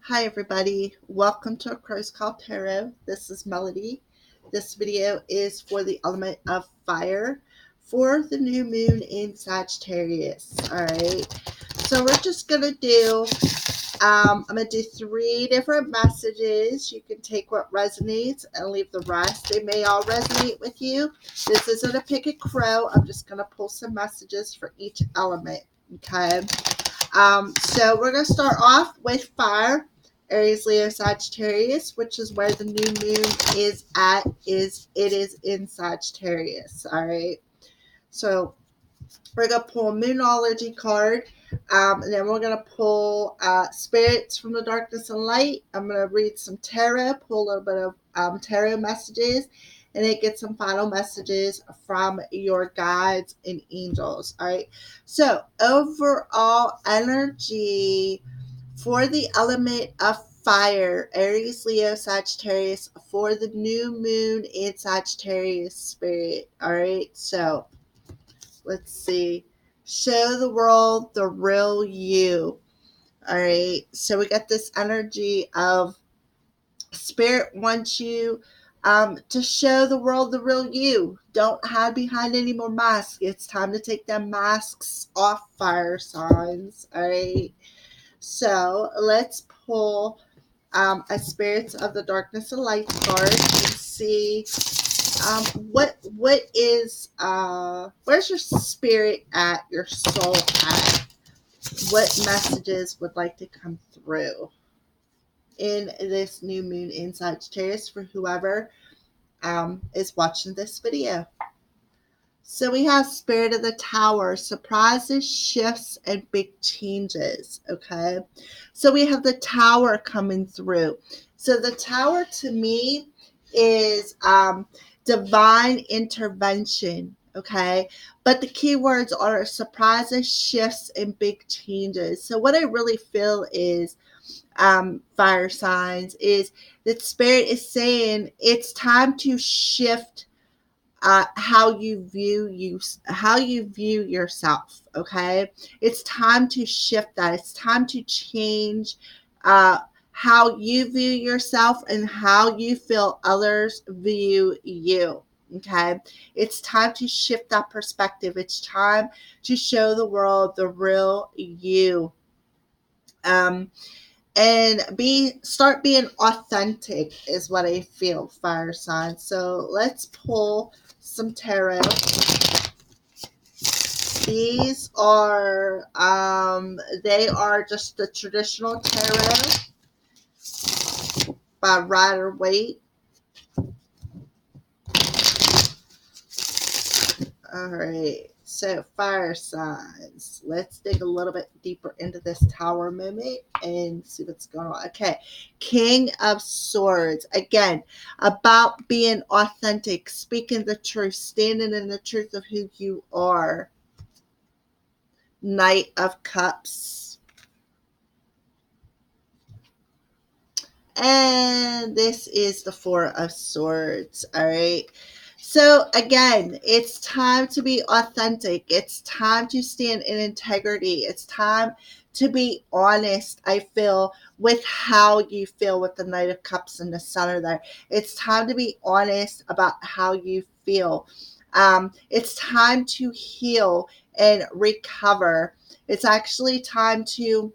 Hi everybody, welcome to A Crow's Call Tarot. This is Melody. This video is for the element of fire for the new moon in Sagittarius. Alright, so we're just going to do, I'm going to do 3 different messages. You can take what resonates and leave the rest. They may all resonate with you. This isn't a pick a crow. I'm just going to pull some messages for each element. Okay. So we're going to start off with fire. Aries, Leo, Sagittarius, which is where the new moon is at, is in Sagittarius. All right. So we're going to pull a Moonology card. And then we're going to pull Spirits from the Darkness and Light. I'm going to read some tarot, pull a little bit of tarot messages, and then get some final messages from your guides and angels. All right. So overall energy for the element of fire, Aries, Leo, Sagittarius, for the new moon in Sagittarius spirit. All right. So let's see. Show the world the real you. All right. So we got this energy of spirit wants you to show the world the real you. Don't hide behind any more masks. It's time to take them masks off, fire signs. All right. So let's pull a Spirits of the Darkness and Light card and see what is where's your spirit at, your soul at? What messages would like to come through in this new moon in Sagittarius for whoever is watching this video? So we have Spirit of the Tower, surprises, shifts, and big changes. Okay. So we have the Tower coming through. So the Tower to me is divine intervention. Okay. But the key words are surprises, shifts, and big changes. So what I really feel is fire signs is that Spirit is saying it's time to shift how you view yourself. Okay, it's time to shift that. It's time to change how you view yourself and how you feel others view you. Okay, it's time to shift that perspective. It's time to show the world the real you. And start being authentic is what I feel, fire signs. So let's pull some tarot. These are they are just the traditional tarot by Rider-Waite. All right, so fire signs. Let's dig a little bit deeper into this Tower moment and see what's going on. Okay, King of Swords. Again, about being authentic, speaking the truth, standing in the truth of who you are. Knight of Cups. And this is the Four of Swords. All right. So again, it's time to be authentic. It's time to stand in integrity. It's time to be honest, I feel, with how you feel with the Knight of Cups in the center there. It's time to be honest about how you feel. It's time to heal and recover. It's actually time to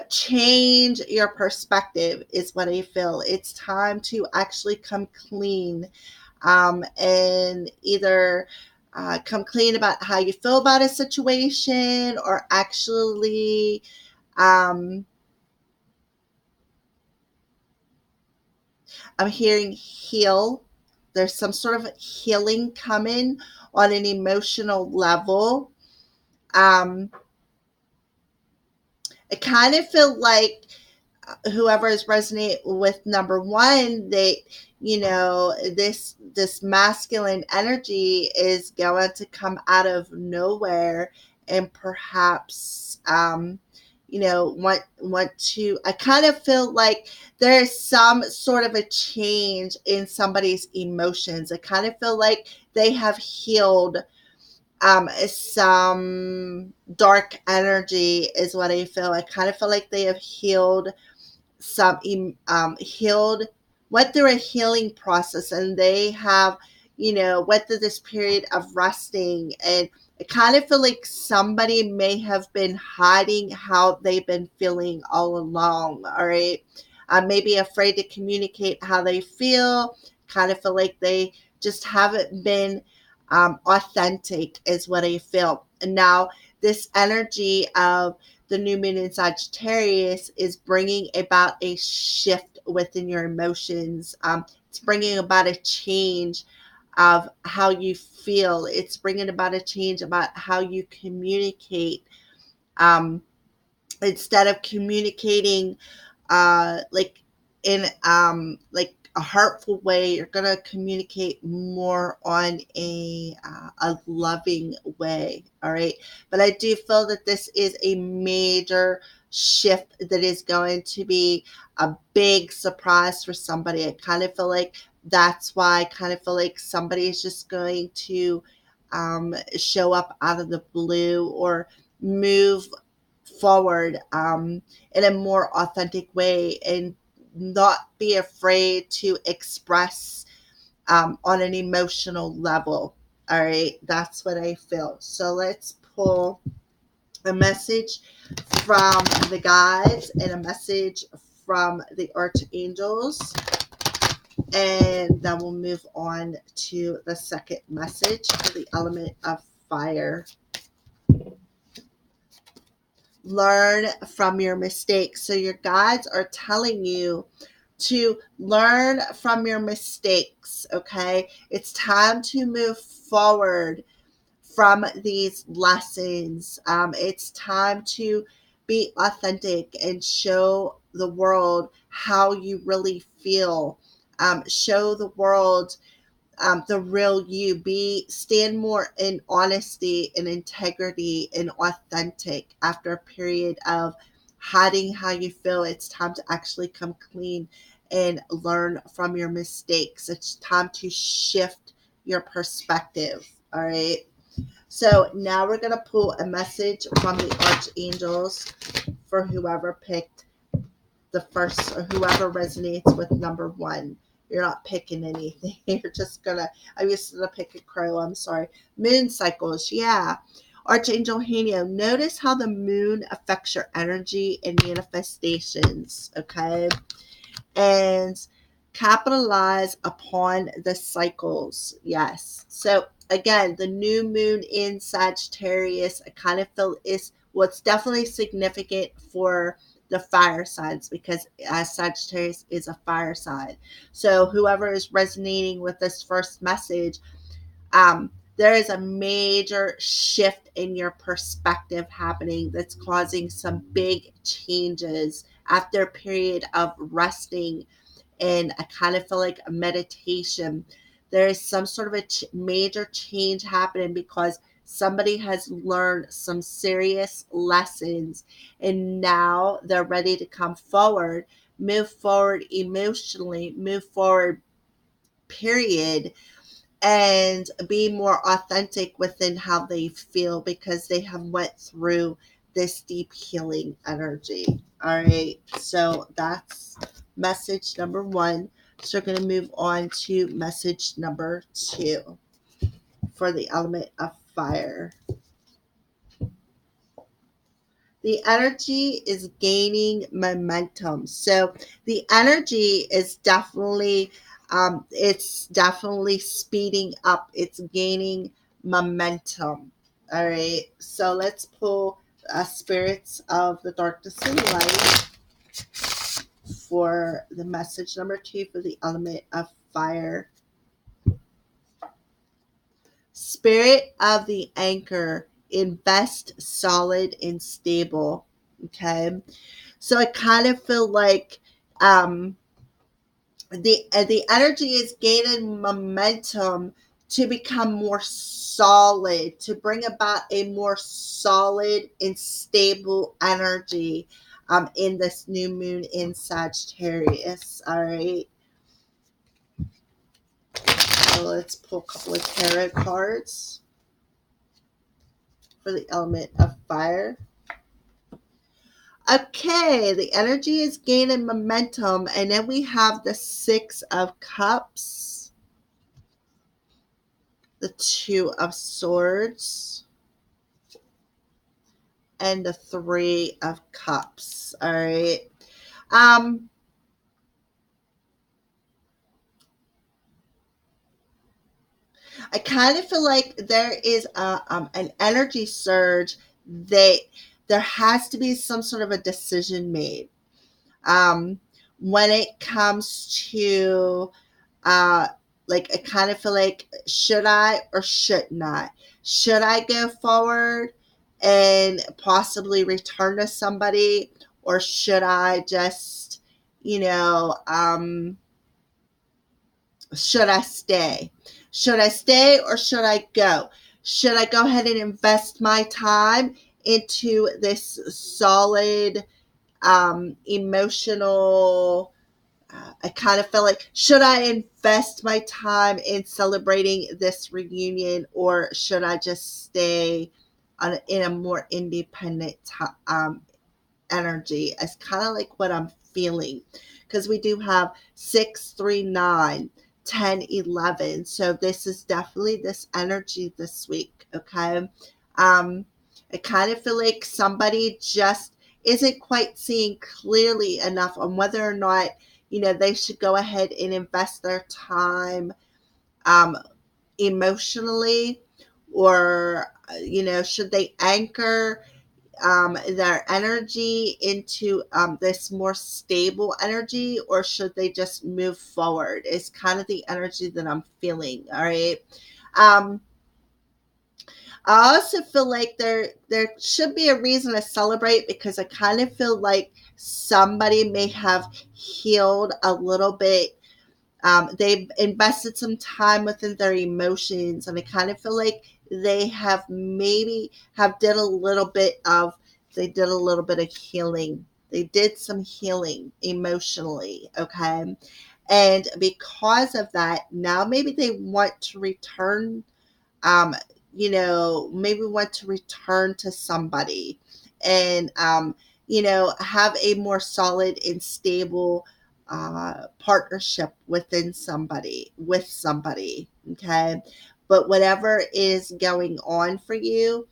change your perspective is what I feel. It's time to actually come clean, and either come clean about how you feel about a situation, or actually I'm hearing heal. There's some sort of healing coming on an emotional level. I kind of feel like whoever is resonate with number one, they, this masculine energy is going to come out of nowhere, and perhaps want to, I kind of feel like there's some sort of a change in somebody's emotions. I kind of feel like they have healed some dark energy is what I feel. I kind of feel like they have healed healed, went through a healing process, and they have, went through this period of resting. And I kind of feel like somebody may have been hiding how they've been feeling all along. All right. Maybe afraid to communicate how they feel. Kind of feel like they just haven't been authentic, is what I feel. And now, this energy of the new moon in Sagittarius is bringing about a shift within your emotions. It's bringing about a change of how you feel. It's bringing about a change about how you communicate. Um, Instead of communicating like in like a hurtful way, you're gonna communicate more on a loving way. All right, but I do feel that this is a major shift that is going to be a big surprise for somebody. I kind of feel like that's why I kind of feel like somebody is just going to show up out of the blue or move forward in a more authentic way, and not be afraid to express on an emotional level. All right, that's what I feel. So let's pull a message from the guides and a message from the archangels, and then we'll move on to the second message for the element of fire. Learn from your mistakes. So your guides are telling you to learn from your mistakes. Okay, it's time to move forward from these lessons. It's time to be authentic and show the world how you really feel. Show the world the real you. Stand more in honesty and integrity and authentic. After a period of hiding how you feel, it's time to actually come clean and learn from your mistakes. It's time to shift your perspective. All right, so now we're going to pull a message from the archangels for whoever picked the first, or whoever resonates with number one. You're not picking anything. You're just gonna, I used to pick a crow. I'm sorry. Moon cycles. Yeah. Archangel Haniel, notice how the moon affects your energy and manifestations. Okay. And capitalize upon the cycles. Yes. So again, the new moon in Sagittarius, I kind of feel is what's definitely significant for the fire signs, because Sagittarius is a fire sign. So whoever is resonating with this first message, there is a major shift in your perspective happening that's causing some big changes after a period of resting. And I kind of feel like a meditation. There is some sort of a major change happening because somebody has learned some serious lessons, and now they're ready to come forward, move forward emotionally, move forward, period, and be more authentic within how they feel, because they have went through this deep healing energy. All right, so that's message number one. So we're going to move on to message number two for the element of fire. The energy is gaining momentum. So the energy is definitely, it's definitely speeding up. It's gaining momentum. All right. So let's pull spirits of the darkness and light for the message number two for the element of fire. Spirit of the anchor, invest solid and stable. Okay. So I kind of feel like the energy is gaining momentum to become more solid, to bring about a more solid and stable energy in this new moon in Sagittarius. All right. So let's pull a couple of tarot cards. for the element of fire. Okay, the energy is gaining momentum, and then we have the Six of Cups, the Two of Swords, and the Three of Cups. All right. Um, I kind of feel like there is an energy surge that there has to be some sort of a decision made. When it comes to uh like, I kind of feel like, should I or shouldn't I? Should I go forward and possibly return to somebody, or should I just, you know, should I stay? Should I stay or should I go? Should I go ahead and invest my time into this solid emotional, I kind of feel like, should I invest my time in celebrating this reunion, or should I just stay in a more independent energy? It's kind of like what I'm feeling, because we do have 6, 3, 9, 10, 11. So this is definitely this energy this week. Okay. Um, I kind of feel like somebody just isn't quite seeing clearly enough on whether or not, they should go ahead and invest their time um, emotionally, or, should they anchor their energy into this more stable energy, or should they just move forward? It's kind of the energy that I'm feeling. All right. Um, I also feel like there should be a reason to celebrate, because I kind of feel like somebody may have healed a little bit. They've invested some time within their emotions, and I kind of feel like they have maybe have did a little bit of they did a little bit of healing. They did some healing emotionally. Okay. And because of that, now maybe they want to return, um, maybe want to return to somebody, and, have a more solid and stable partnership with somebody. Okay. But whatever is going on for you,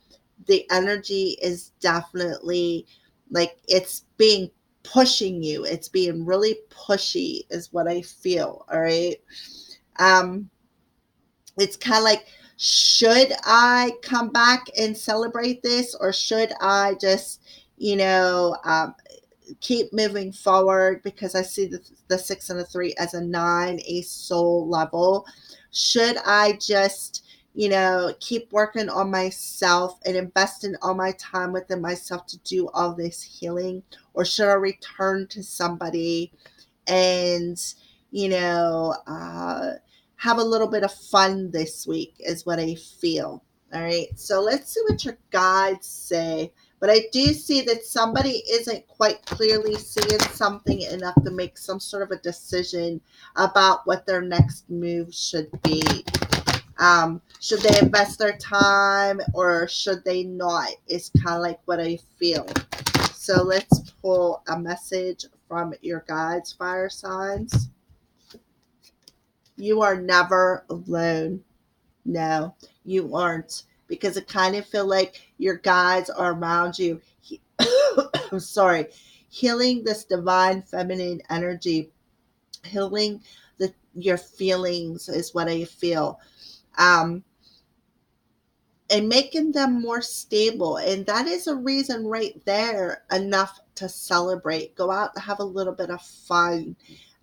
the energy is definitely like, it's being pushing you. It's being really pushy, is what I feel. All right. Um, it's kind of like, should I come back and celebrate this, or should I just, keep moving forward, because I see the 6 and the 3 as a 9, a soul level. Should I just, keep working on myself and investing all my time within myself to do all this healing, or should I return to somebody and, you know, uh, have a little bit of fun this week, is what I feel. All right. So let's see what your guides say. But I do see that somebody isn't quite clearly seeing something enough to make some sort of a decision about what their next move should be. Should they invest their time, or should they not? It's kind of like what I feel. So let's pull a message from your guides, fire signs. You are never alone. No, you aren't. Because I kind of feel like your guides are around you. I'm sorry. Healing this divine feminine energy. Healing your feelings is what I feel. Um, and making them more stable. And that is a reason right there enough to celebrate. Go out and have a little bit of fun.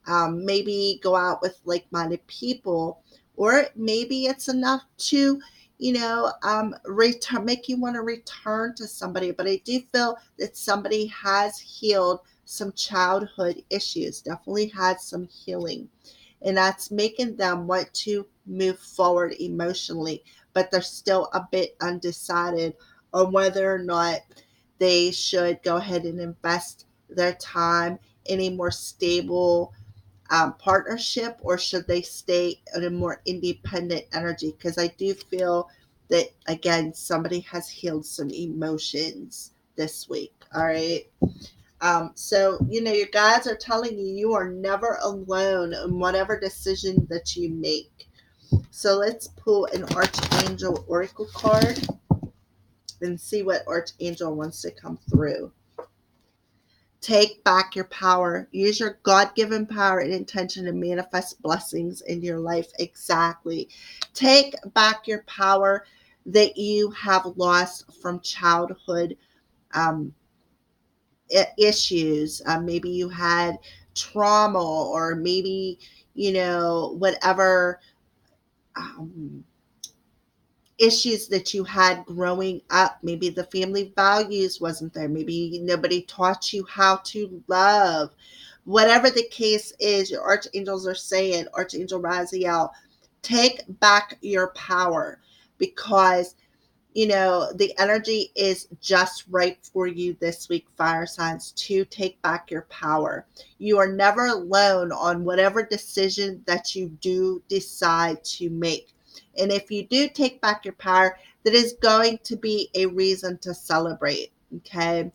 Maybe go out with like-minded people, or maybe it's enough to, return, make you want to return to somebody. But I do feel that somebody has healed some childhood issues, definitely had some healing, and that's making them want to move forward emotionally, but they're still a bit undecided on whether or not they should go ahead and invest their time in a more stable partnership, or should they stay in a more independent energy, because I do feel that, again, somebody has healed some emotions this week. All right. So, your guides are telling you you are never alone in whatever decision that you make. So let's pull an Archangel Oracle card and see what Archangel wants to come through. Take back your power. Use your God-given power and intention to manifest blessings in your life. Exactly. Take back your power that you have lost from childhood um, issues. Maybe you had trauma, or maybe, whatever um, issues that you had growing up. Maybe the family values wasn't there. Maybe nobody taught you how to love. Whatever the case is, your archangels are saying, Archangel Raziel, take back your power, because the energy is just right for you this week, fire signs, to take back your power. You are never alone on whatever decision that you do decide to make. And if you do take back your power, that is going to be a reason to celebrate. Okay.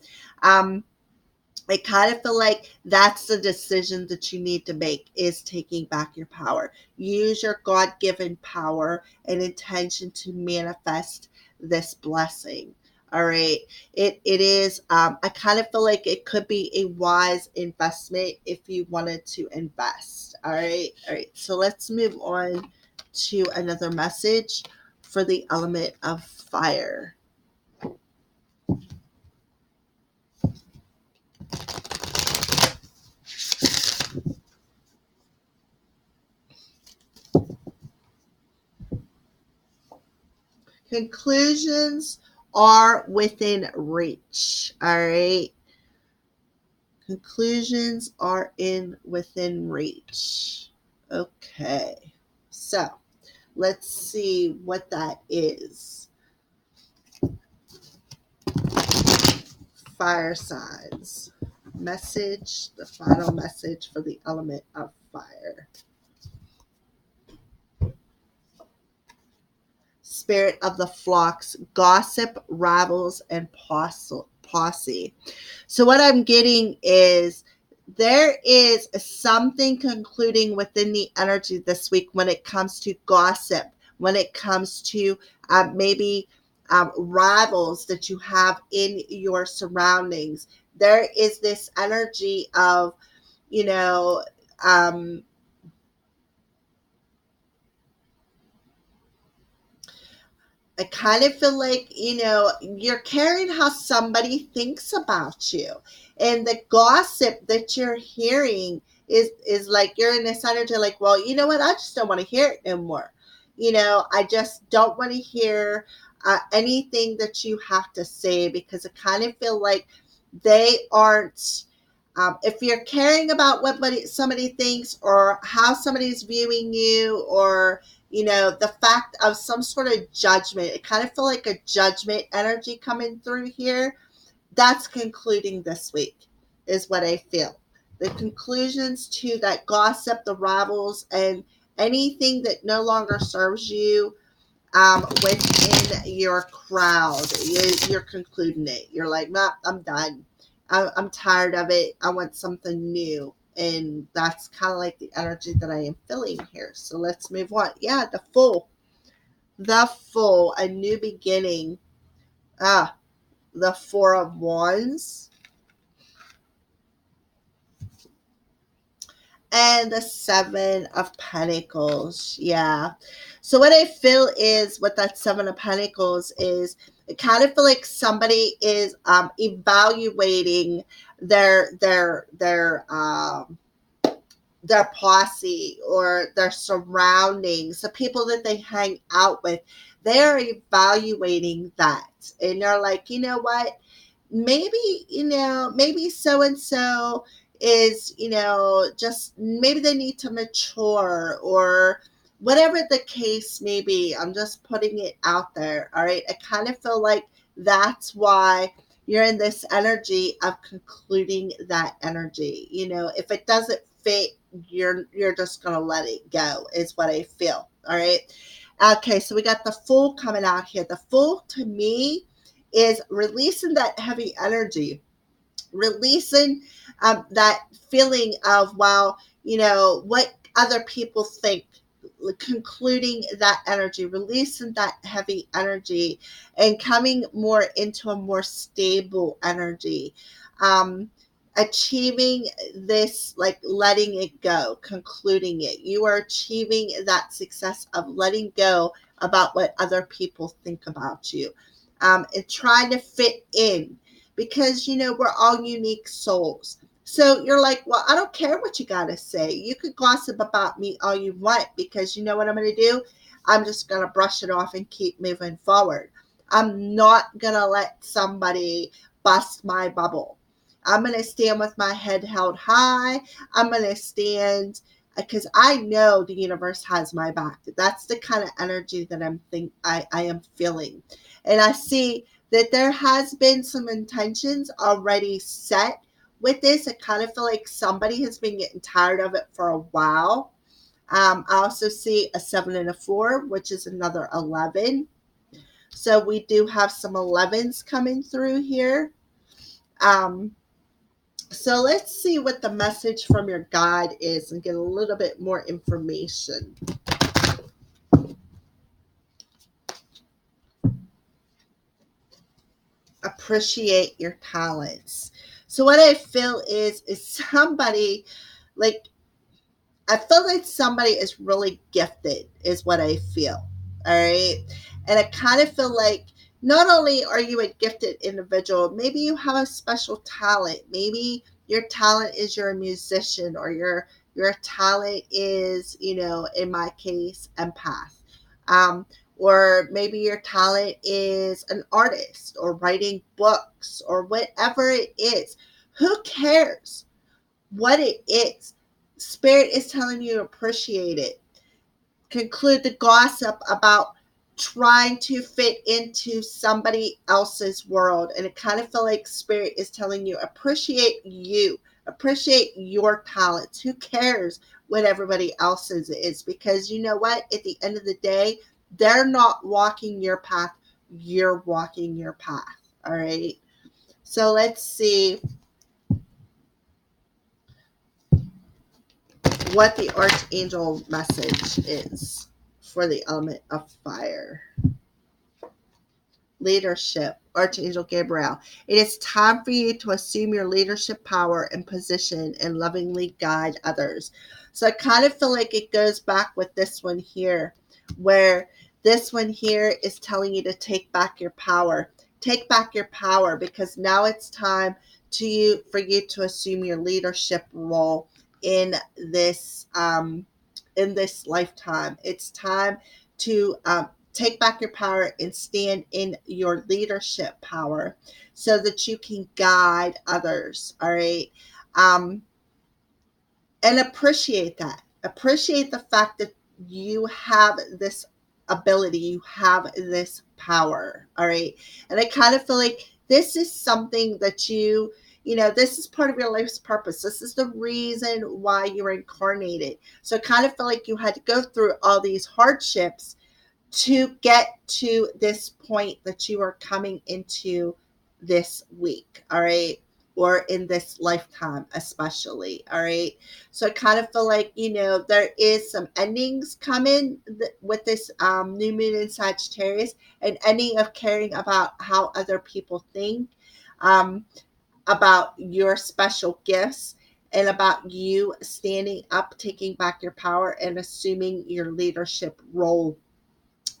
I kind of feel like that's the decision that you need to make, is taking back your power. Use your God-given power and intention to manifest this blessing. All right. It is, I kind of feel like it could be a wise investment if you wanted to invest. All right. All right. So let's move on to another message for the element of fire. Conclusions are within reach. All right. Conclusions are within reach. Okay. So let's see what that is. Fire signs. Message, the final message for the element of fire. Spirit of the flocks, gossip, rabbles, and posse. So what I'm getting is there is something concluding within the energy this week when it comes to gossip, when it comes to maybe rivals that you have in your surroundings. There is this energy of, you know, um, I kind of feel like, you're caring how somebody thinks about you. And the gossip that you're hearing is like you're in this energy like, well, you know what? I just don't want to hear it anymore. I just don't want to hear anything that you have to say, because I kind of feel like they aren't. If you're caring about what somebody thinks, or how somebody's viewing you, or the fact of some sort of judgment, it kind of feel like a judgment energy coming through here. That's concluding this week, is what I feel. The conclusions to that gossip, the rivals, and anything that no longer serves you within your crowd. You're concluding it. You're like, nah, I'm done. I'm tired of it. I want something new. And that's kind of like the energy that I am feeling here. So let's move on. Yeah, the Fool. The Fool, a new beginning. The Four of Wands. And the Seven of Pentacles. Yeah. So what I feel is, with that Seven of Pentacles, is I kind of feel like somebody is evaluating their posse, or their surroundings, the people that they hang out with. They're evaluating that, and they're like, you know what? Maybe so and so is, just maybe they need to mature, or whatever the case may be. I'm just putting it out there. All right. I kind of feel like that's why you're in this energy of concluding that energy. If it doesn't fit, you're just gonna let it go, is what I feel. All right. Okay, so we got the Fool coming out here. The Fool to me is releasing that heavy energy, releasing that feeling of, well, what other people think, concluding that energy, releasing that heavy energy, and coming more into a more stable energy. Um, Achieving this, like letting it go, concluding it. You are achieving that success of letting go about what other people think about you, and trying to fit in, because we're all unique souls. So you're like, well, I don't care what you got to say. You could gossip about me all you want, because you know what I'm going to do? I'm just going to brush it off and keep moving forward. I'm not going to let somebody bust my bubble. I'm going to stand with my head held high. I'm going to stand because I know the universe has my back. That's the kind of energy that I am feeling. And I see that there has been some intentions already set with this. I kind of feel like somebody has been getting tired of it for a while. I also see a 7 and a 4, which is another 11. So we do have some 11s coming through here. So let's see what the message from your guide is and get a little bit more information. Appreciate your talents. So what I feel is somebody, like, I feel like somebody is really gifted, is what I feel. All right. And I kind of feel like not only are you a gifted individual, maybe you have a special talent. Maybe your talent is you're a musician, or your talent is, in my case, empath. Um, or maybe your talent is an artist, or writing books, or whatever it is. Who cares what it is? Spirit is telling you to appreciate it. Conclude the gossip about trying to fit into somebody else's world. And it kind of feel like Spirit is telling you, appreciate you, appreciate your talents. Who cares what everybody else's is? Because you know what? At the end of the day, they're not walking your path. You're walking your path. All right. So let's see what the archangel message is for the element of fire. Leadership, Archangel Gabriel. It is time for you to assume your leadership power and position and lovingly guide others. So I kind of feel like it goes back with this one here, where this one here is telling you to take back your power. Take back your power, because now it's time for you to assume your leadership role in this lifetime. It's time to take back your power and stand in your leadership power so that you can guide others. All right. Um, and appreciate that. Appreciate the fact that you have this ability, you have this power. All right. And I kind of feel like this is something that this is part of your life's purpose. This is the reason why you were incarnated. So I kind of feel like you had to go through all these hardships to get to this point that you are coming into this week, all right, or in this lifetime especially, all right. So I kind of feel like there is some endings coming with this new moon in Sagittarius, an ending of caring about how other people think, um, about your special gifts, and about you standing up, taking back your power, and assuming your leadership role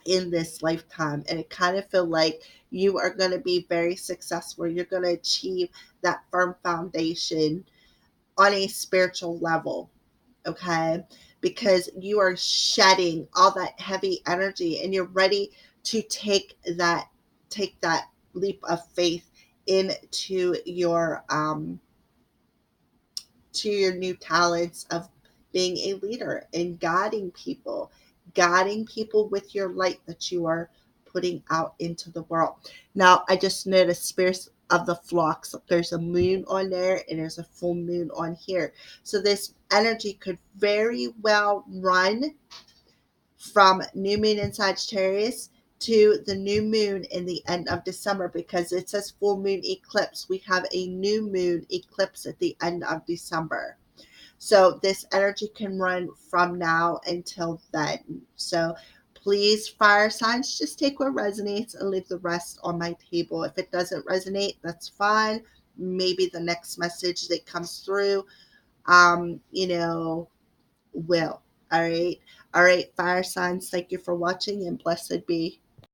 in this lifetime. And it kind of feel like you are going to be very successful. You're going to achieve that firm foundation on a spiritual level, okay? Because you are shedding all that heavy energy, and you're ready to take that leap of faith into your new talents of being a leader and guiding people with your light that you are putting out into the world. Now, I just noticed spirits of the flocks. There's a moon on there, and there's a full moon on here. So this energy could very well run from new moon in Sagittarius to the new moon in the end of December, because it says full moon eclipse. We have a new moon eclipse at the end of December. So this energy can run from now until then. So please, fire signs, just take what resonates and leave the rest on my table. If it doesn't resonate, that's fine. Maybe the next message that comes through, you know, will. All right. All right, fire signs, thank you for watching and blessed be.